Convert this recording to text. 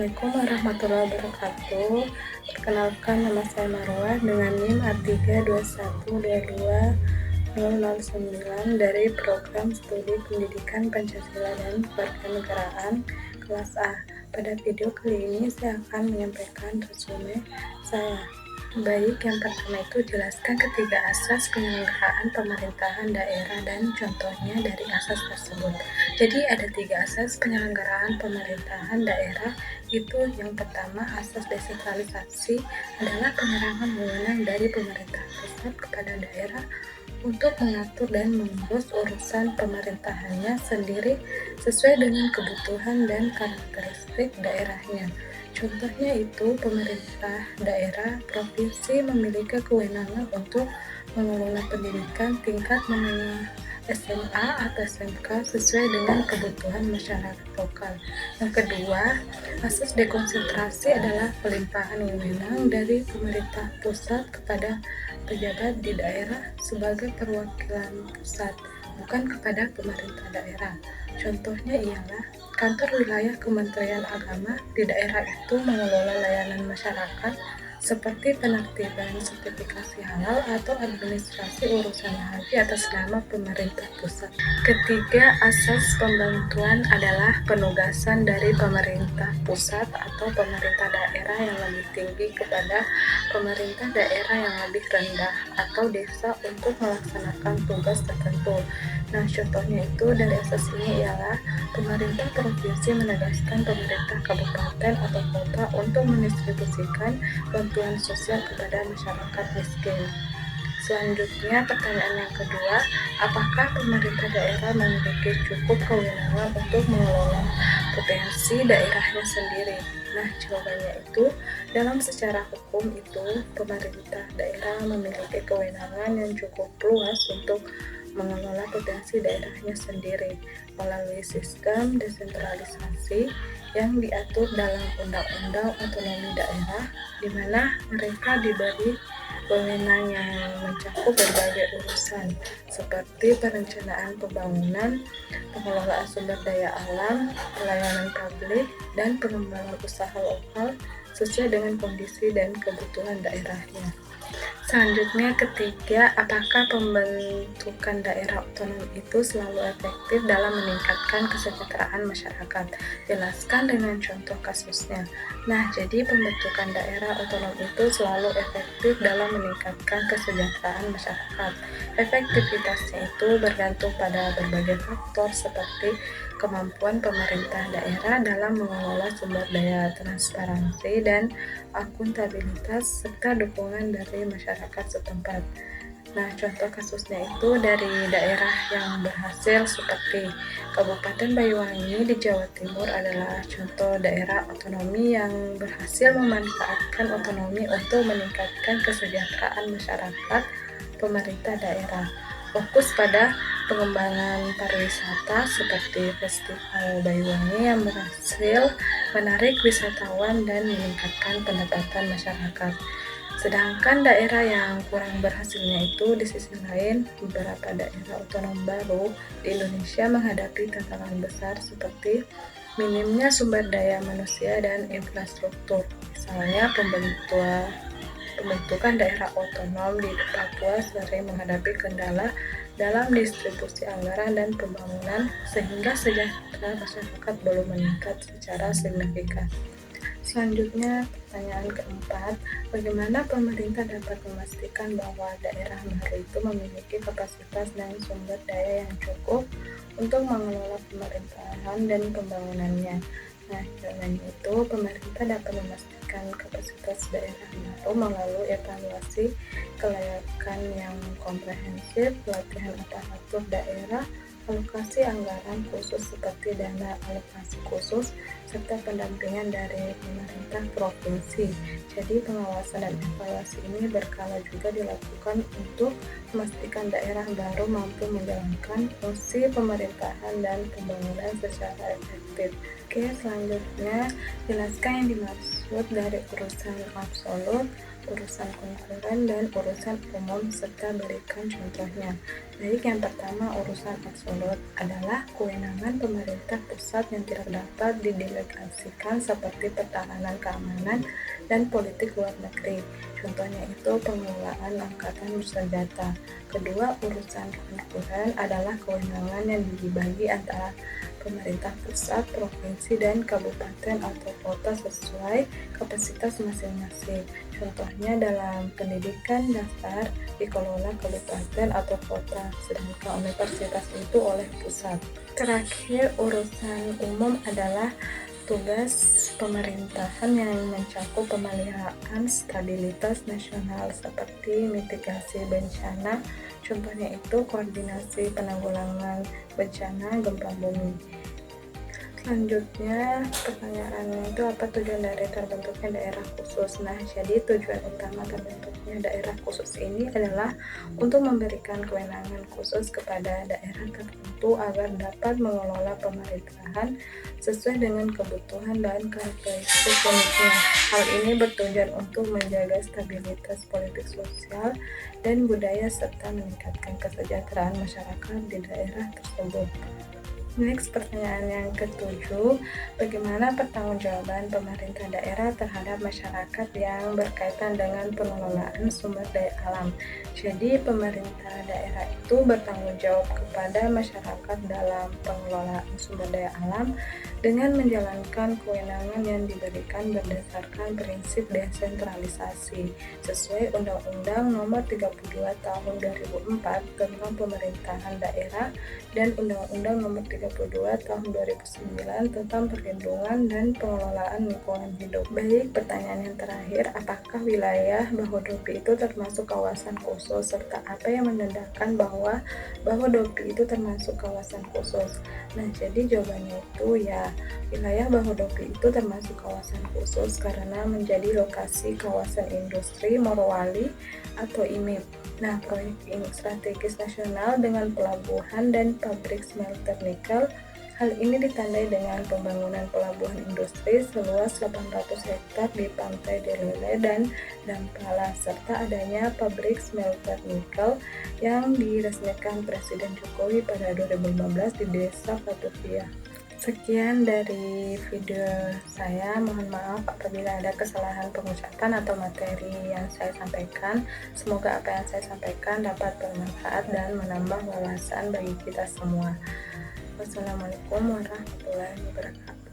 Assalamualaikum warahmatullahi wabarakatuh. Perkenalkan, nama saya Marwah dengan NIM A321220009 dari Program Studi Pendidikan Pancasila dan Kewarganegaraan kelas A. Pada video kali ini saya akan menyampaikan resume saya. Baik, yang pertama itu jelaskan ketiga asas penyelenggaraan pemerintahan daerah dan contohnya dari asas tersebut. Jadi ada 3 asas penyelenggaraan pemerintahan daerah. Itu yang pertama, asas desentralisasi adalah penyerahan wewenang dari pemerintah pusat kepada daerah untuk mengatur dan mengurus urusan pemerintahannya sendiri sesuai dengan kebutuhan dan karakteristik daerahnya. Contohnya itu pemerintah daerah provinsi memiliki kewenangan untuk mengelola pendidikan tingkat menengah SMA atau SMK sesuai dengan kebutuhan masyarakat lokal. Yang kedua, asas dekonsentrasi adalah pelimpahan wewenang dari pemerintah pusat kepada pejabat di daerah sebagai perwakilan pusat, bukan kepada pemerintah daerah. Contohnya ialah kantor wilayah Kementerian Agama di daerah itu mengelola layanan masyarakat seperti penertiban sertifikasi halal atau administrasi urusan haji atas nama pemerintah pusat. Ketiga, asas pembantuan adalah penugasan dari pemerintah pusat atau pemerintah daerah yang lebih tinggi kepada pemerintah daerah yang lebih rendah atau desa untuk melaksanakan tugas tertentu. Nah, contohnya itu dari asas ini ialah pemerintah provinsi menugaskan pemerintah kabupaten atau kota untuk mendistribusikan bantuan sosial kepada masyarakat miskin. Selanjutnya, pertanyaan yang kedua, apakah pemerintah daerah memiliki cukup kewenangan untuk mengelola potensi daerahnya sendiri? Nah, jawabannya itu, dalam secara hukum itu, pemerintah daerah memiliki kewenangan yang cukup luas untuk mengelola potensi daerahnya sendiri melalui sistem desentralisasi yang diatur dalam Undang-Undang Otonomi Daerah, di mana mereka diberi wewenang yang mencakup berbagai urusan seperti perencanaan pembangunan, pengelolaan sumber daya alam, pelayanan publik, dan pengembangan usaha lokal sesuai dengan kondisi dan kebutuhan daerahnya. Selanjutnya, ketiga, apakah pembentukan daerah otonom itu selalu efektif dalam meningkatkan kesejahteraan masyarakat? Jelaskan dengan contoh kasusnya. Nah, jadi pembentukan daerah otonom itu selalu efektif dalam meningkatkan kesejahteraan masyarakat. Efektivitasnya itu bergantung pada berbagai faktor seperti kemampuan pemerintah daerah dalam mengelola sumber daya, transparansi dan akuntabilitas, serta dukungan dari masyarakat setempat. Nah, contoh kasusnya itu dari daerah yang berhasil seperti Kabupaten Banyuwangi di Jawa Timur adalah contoh daerah otonomi yang berhasil memanfaatkan otonomi untuk meningkatkan kesejahteraan masyarakat. Pemerintah daerah fokus pada pengembangan pariwisata seperti Festival Banyuwangi yang berhasil menarik wisatawan dan meningkatkan pendapatan masyarakat. Sedangkan daerah yang kurang berhasilnya itu di sisi lain, beberapa daerah otonom baru di Indonesia menghadapi tantangan besar seperti minimnya sumber daya manusia dan infrastruktur. Misalnya pembentukan daerah otonom di Papua sering menghadapi kendala dalam distribusi anggaran dan pembangunan sehingga sejahtera masyarakat belum meningkat secara signifikan. Selanjutnya, pertanyaan keempat, bagaimana pemerintah dapat memastikan bahwa daerah baru itu memiliki kapasitas dan sumber daya yang cukup untuk mengelola pemerintahan dan pembangunannya? Nah, jawabannya itu, pemerintah dapat memastikan kapasitas daerah baru melalui evaluasi kelayakan yang komprehensif, pelatihan aparatur daerah, alokasi anggaran khusus seperti dana alokasi khusus, serta pendampingan dari pemerintah provinsi. Jadi pengawasan dan evaluasi ini berkala juga dilakukan untuk memastikan daerah baru mampu menjalankan fungsi pemerintahan dan pembangunan secara efektif. Oke, selanjutnya jelaskan yang dimaksud dari urusan absolut. urusan konkuren, dan urusan umum, serta berikan contohnya. Baik, yang pertama, urusan absolut adalah kewenangan pemerintah pusat yang tidak dapat didelegasikan seperti pertahanan, keamanan, dan politik luar negeri. Contohnya itu pengelolaan angkatan bersenjata. Kedua, urusan konkuren adalah kewenangan yang dibagi antara pemerintah pusat, provinsi, dan kabupaten atau kota sesuai kapasitas masing-masing. Contohnya dalam pendidikan dasar dikelola kabupaten atau kota, sedangkan universitas itu oleh pusat. Terakhir, urusan umum adalah tugas pemerintahan yang mencakup pemeliharaan stabilitas nasional seperti mitigasi bencana, contohnya itu koordinasi penanggulangan bencana gempa bumi. Selanjutnya, pertanyaannya itu apa tujuan dari terbentuknya daerah khusus? Nah, jadi tujuan utama terbentuknya daerah khusus ini adalah untuk memberikan kewenangan khusus kepada daerah tertentu agar dapat mengelola pemerintahan sesuai dengan kebutuhan dan karakteristik uniknya. Hal ini bertujuan untuk menjaga stabilitas politik sosial dan budaya serta meningkatkan kesejahteraan masyarakat di daerah tersebut. Next, pertanyaan yang ketujuh, bagaimana pertanggungjawaban pemerintah daerah terhadap masyarakat yang berkaitan dengan pengelolaan sumber daya alam? Jadi, pemerintah daerah itu bertanggung jawab kepada masyarakat dalam pengelolaan sumber daya alam dengan menjalankan kewenangan yang diberikan berdasarkan prinsip desentralisasi sesuai Undang-Undang Nomor 32 Tahun 2004 tentang Pemerintahan Daerah dan Undang-Undang Nomor 32 Tahun 2009 tentang Perlindungan dan Pengelolaan Lingkungan Hidup. Baik, pertanyaan yang terakhir, apakah wilayah Bahodopi itu termasuk kawasan khusus, serta apa yang menandakan bahwa Bahodopi itu termasuk kawasan khusus? Nah, jadi jawabannya itu ya, wilayah Bahodopi itu termasuk kawasan khusus karena menjadi lokasi kawasan industri Morowali atau IMIP. Nah, proyek ini strategis nasional dengan pelabuhan dan pabrik smelter nikel. Hal ini ditandai dengan pembangunan pelabuhan industri seluas 800 hektar di pantai Delele dan Dampala, serta adanya pabrik smelter nikel yang diresmikan Presiden Jokowi pada 2015 di Desa Fatupia. Sekian dari video saya, mohon maaf apabila ada kesalahan pengucapan atau materi yang saya sampaikan. Semoga apa yang saya sampaikan dapat bermanfaat dan menambah wawasan bagi kita semua. Wassalamualaikum warahmatullahi wabarakatuh.